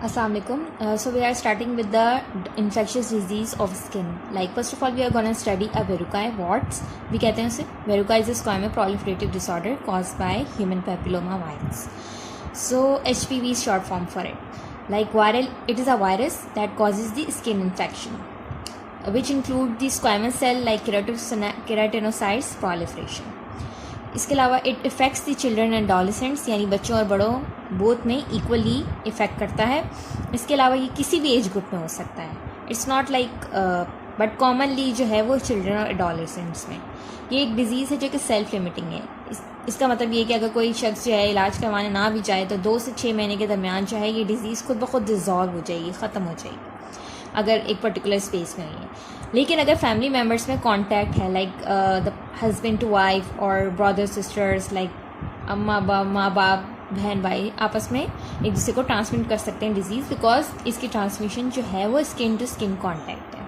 Assalamualaikum. So we are starting with the infectious disease of skin. Like first of all, we are going to study a verrucae warts. We कहते हैं उसे verruca is a squamous proliferative disorder caused by human papilloma virus. So HPV is short form for it. Like viral, it is a virus that causes the skin infection, which include the squamous cell like keratinocytes proliferation. इसके अलावा it effects the children and adolescents यानी बच्चों और बड़ों both में equally effect करता है. इसके अलावा ये किसी भी एज ग्रुप में हो सकता है. It's not like but commonly जो है वो चिल्ड्रन और एडोलेसेंट्स में. ये एक डिज़ीज़ है जो कि सेल्फ लिमिटिंग है. इसका मतलब ये कि अगर कोई शख्स जो है इलाज करवाने ना भी चाहे तो 2 से 6 महीने के दरमियान जो है ये डिज़ीज़ खुद ब खुद डिज़ॉल्व हो जाएगी, ख़त्म हो जाएगी अगर एक पर्टिकुलर स्पेस में है. लेकिन अगर फैमिली मेम्बर्स में कांटेक्ट है like the husband to wife और ब्रदर सिस्टर्स लाइक अम्मा बाप माँ बाप बहन भाई आपस में एक दूसरे को ट्रांसमिट कर सकते हैं डिजीज़, बिकॉज इसकी ट्रांसमिशन जो है वो स्किन टू स्किन कांटेक्ट है.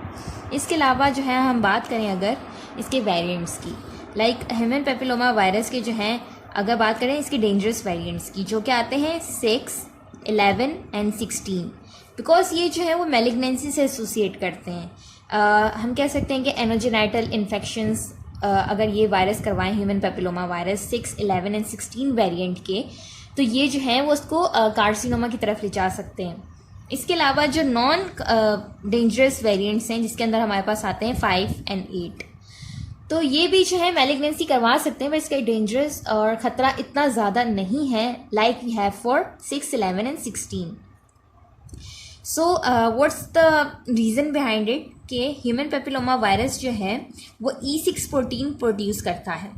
इसके अलावा जो है हम बात करें अगर इसके वेरिएंट्स की, लाइक ह्यूमन पेपिलोमा वायरस के जो हैं अगर बात करें इसके डेंजरस वेरिएंट्स की जो कि आते हैं 6, 11 एंड 16, बिकॉज ये जो है वो मेलिग्नेंसी से एसोसिएट करते हैं. हम कह सकते हैं कि एनोजेनाइटल इन्फेक्शंस अगर ये वायरस करवाएं human papilloma virus 6, 11 and 16 variant के, तो ये जो है वो उसको कार्सिनोमा की तरफ ले जा सकते हैं. इसके अलावा जो नॉन डेंजरस वेरिएंट्स हैं जिसके अंदर हमारे पास आते हैं 5 एंड 8, तो ये भी जो है मेलिग्नेंसी करवा सकते हैं, पर इसका डेंजरस और ख़तरा इतना ज़्यादा नहीं है like we have for 6, 11 and 16. So what's the reason behind it कि ह्यूमन पेपिलोमा वायरस जो है वो E6 प्रोटीन प्रोड्यूस करता है.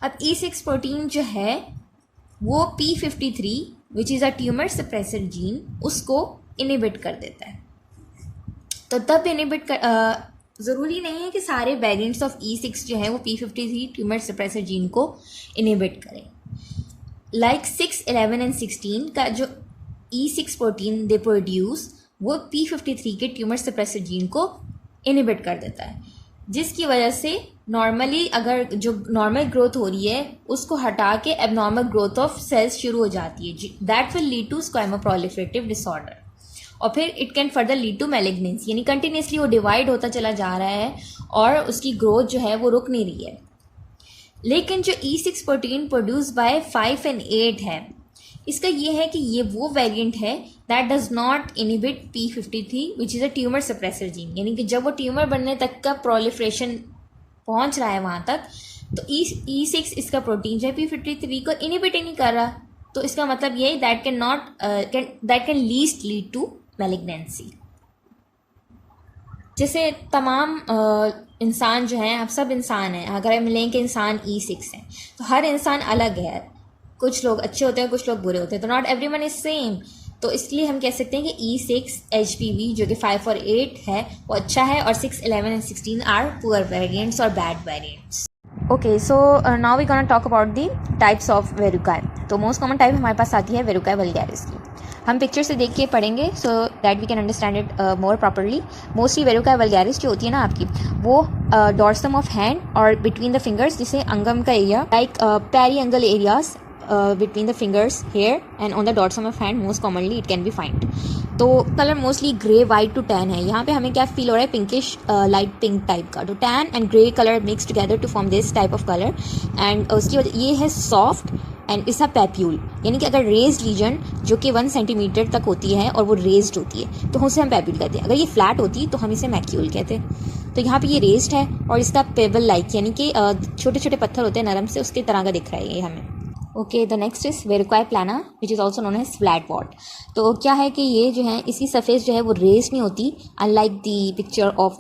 अब E6 प्रोटीन जो है वो P53 which is a tumour suppressor gene उसको इनिबिट कर देता है. तो तब इनिबिट कर ज़रूरी नहीं है कि सारे वेरिएंट्स ऑफ E6 जो है वो P53 ट्यूमर सप्रेसर जीन को इनिबिट करें. लाइक 6, 11 एंड 16 का जो E6 प्रोटीन दे प्रोड्यूस वो P53 के ट्यूमर सप्रेसर जीन को इनिबिट कर देता है, जिसकी वजह से नॉर्मली अगर जो नॉर्मल ग्रोथ हो रही है उसको हटा के एबनॉर्मल ग्रोथ ऑफ सेल्स शुरू हो जाती है. That will lead to squama proliferative disorder और फिर it can further lead to malignancy, यानी कंटिन्यूसली वो डिवाइड होता चला जा रहा है और उसकी ग्रोथ जो है वो रुक नहीं रही है. लेकिन जो E6 protein produce by 5 and 8 है, इसका ये है कि ये वो वेरिएंट है that does not inhibit P53 which is a tumour suppressor gene, यानी कि जब वो ट्यूमर बनने तक का प्रोलिफरेशन पहुंच रहा है वहाँ तक, तो E6 इसका प्रोटीन जो है P53 को इनिबिट ही नहीं कर रहा. तो इसका मतलब ये that can least lead to malignancy. जैसे तमाम इंसान जो हैं, आप सब इंसान हैं, अगर हम मिलें कि इंसान E6 हैं तो हर इंसान अलग है. कुछ लोग अच्छे होते हैं, कुछ लोग बुरे होते हैं, तो नॉट एवरीवन इज सेम. तो इसलिए हम कह सकते हैं कि E6 HPV जो कि 5 और 8 है वो अच्छा है और 6, 11 एंड 16 आर पुअर वेरिएंट्स और bad variants. Okay, so now we gonna talk about the types of verrucae. तो मोस्ट कॉमन टाइप हमारे पास आती है वेरुकाई वल्गैरिस की. हम पिक्चर से देख के पढ़ेंगे so that we can understand it more properly. Mostly verrucae vulgaris जो होती है ना आपकी, वो डॉर्सम ऑफ हैंड और बिटवीन द फिंगर्स, जिसे अंगम का area like periungual areas between the fingers here and on the dorsum of hand most commonly it can be found. तो colour mostly grey white to tan है. यहाँ पे हमें क्या फील हो रहा है, पिंकिश लाइट पिंक टाइप का. तो tan and grey colour mix together to form this type of colour. And उसकी वजह ये है सॉफ्ट एंड इसका पैप्यूल, यानी कि अगर रेज्ड रीजन जो कि 1 सेंटीमीटर तक होती है और वो रेज्ड होती है तो उसे हम पैप्यूल कहते हैं. अगर ये फ्लैट होती तो हम इसे मैक्यूल कहते हैं. तो यहाँ पे ये रेज्ड है और इसका पेबल लाइक यानी कि छोटे छोटे पत्थर होते हैं नरम से, उसके तरह का दिख रहा है ये हमें. Okay, the next is verrucae plana which is also known as flat wart. तो क्या है कि ये जो है इसकी सरफेस जो है वो रेज नहीं होती, unlike the picture of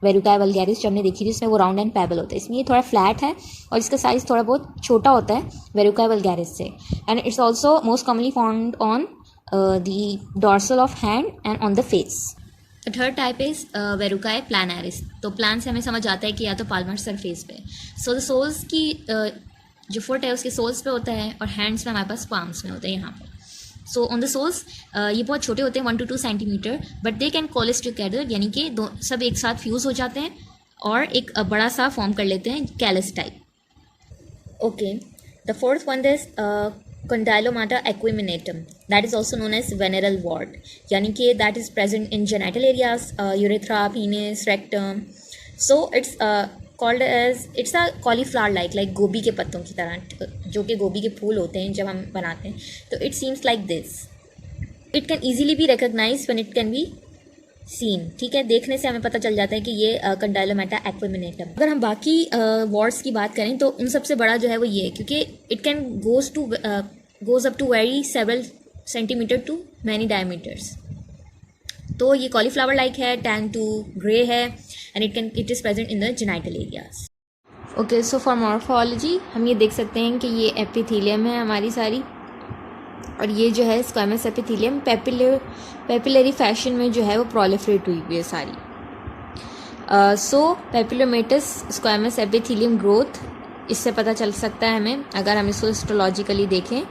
verrucae vulgaris जो हमने देखी थी जिसमें वो राउंड एंड पैबल होता है. इसमें ये थोड़ा फ्लैट है और इसका साइज़ थोड़ा बहुत छोटा होता है वेरुकाई वल्गैरिस से. And it's also most commonly found on the dorsal of hand and on the face. The third type is verrucae plantaris. तो प्लान से हमें समझ आता है कि या तो पाल्मर सरफेस पे. सो द सोल्स की जो फुट है उसके सोल्स पे होता है और हैंड्स में हमारे पास पाम्स में होता है यहाँ पे. सो ऑन द सोल्स ये बहुत छोटे होते हैं 1 to 2 centimetre, but they can college together, यानी कि सब एक साथ फ्यूज़ हो जाते हैं और एक बड़ा सा फॉर्म कर लेते हैं callus type. Okay, the fourth one is condylomata acuminatum. That is also known as venereal wart, यानी कि that is present in genital areas, urethra, penis, rectum. So it's called as, it's a cauliflower like गोभी के पत्तों की तरह, जो कि गोभी के फूल होते हैं जब हम बनाते हैं. तो it seems like this. It can easily be recognise when it can be seen. ठीक है, देखने से हमें पता चल जाता है कि ये कंडाइलोमेटा एक्विमिनेटम. अगर हम बाकी वॉर्ड्स की बात करें तो उन सबसे बड़ा जो है वो ये है, क्योंकि it can goes up to very several centimetre to many diameters. तो ये कॉलीफ्लावर लाइक है, टैन टू ग्रे है, and it is present in the genital areas. Okay, so for morphology हम ये देख सकते हैं कि ये एपिथेलियम है हमारी सारी, और ये जो है स्क्वामस एपिथेलियम पेपिलरी फैशन में जो है वो प्रोलिफरेट हुई हुई है सारी. सो पेपिलोमेटस स्क्वामस एपिथेलियम ग्रोथ, इससे पता चल सकता है हमें अगर हम इसको हिस्टोलॉजिकली देखें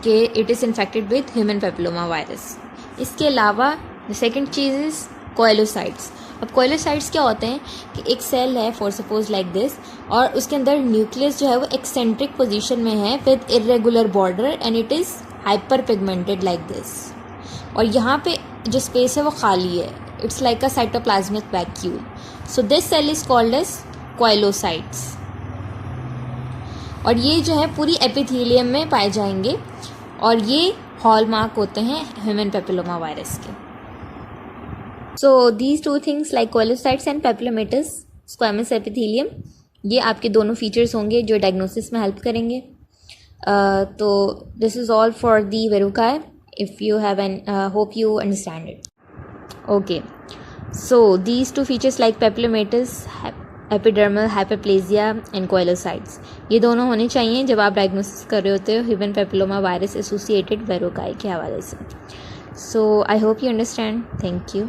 कि it is infected with human papilloma virus. इसके अलावा द सेकेंड चीज़ इज़ कोएलोसाइट्स. अब कोएलोसाइट्स क्या होते हैं कि एक सेल है फॉर सपोज लाइक दिस, और उसके अंदर न्यूक्लियस जो है वो एक्सेंट्रिक पोजीशन में है with irregular border, and it is hyper pigmented like this. और यहाँ पे जो स्पेस है वो खाली है. It's like a cytoplasmic vacuole. So this cell is called as koilocytes, और ये जो है पूरी एपिथेलियम में पाए जाएंगे, और ये हॉलमार्क होते हैं ह्यूमन पेपिलोमा वायरस के. So these two things like koilocytes and papillomatous squamous epithelium, ये आपके दोनों फीचर्स होंगे जो डायग्नोसिस में हेल्प करेंगे. तो this is all for the verrucae. If you have an hope you understand it. Okay, so these two features like papillomatous, epidermal hyperplasia and koilocytes, ये दोनों होने चाहिए जब आप डायग्नोसिस कर रहे होते हो human papilloma virus associated verrucae के हवाले से. So I hope you understand. Thank you.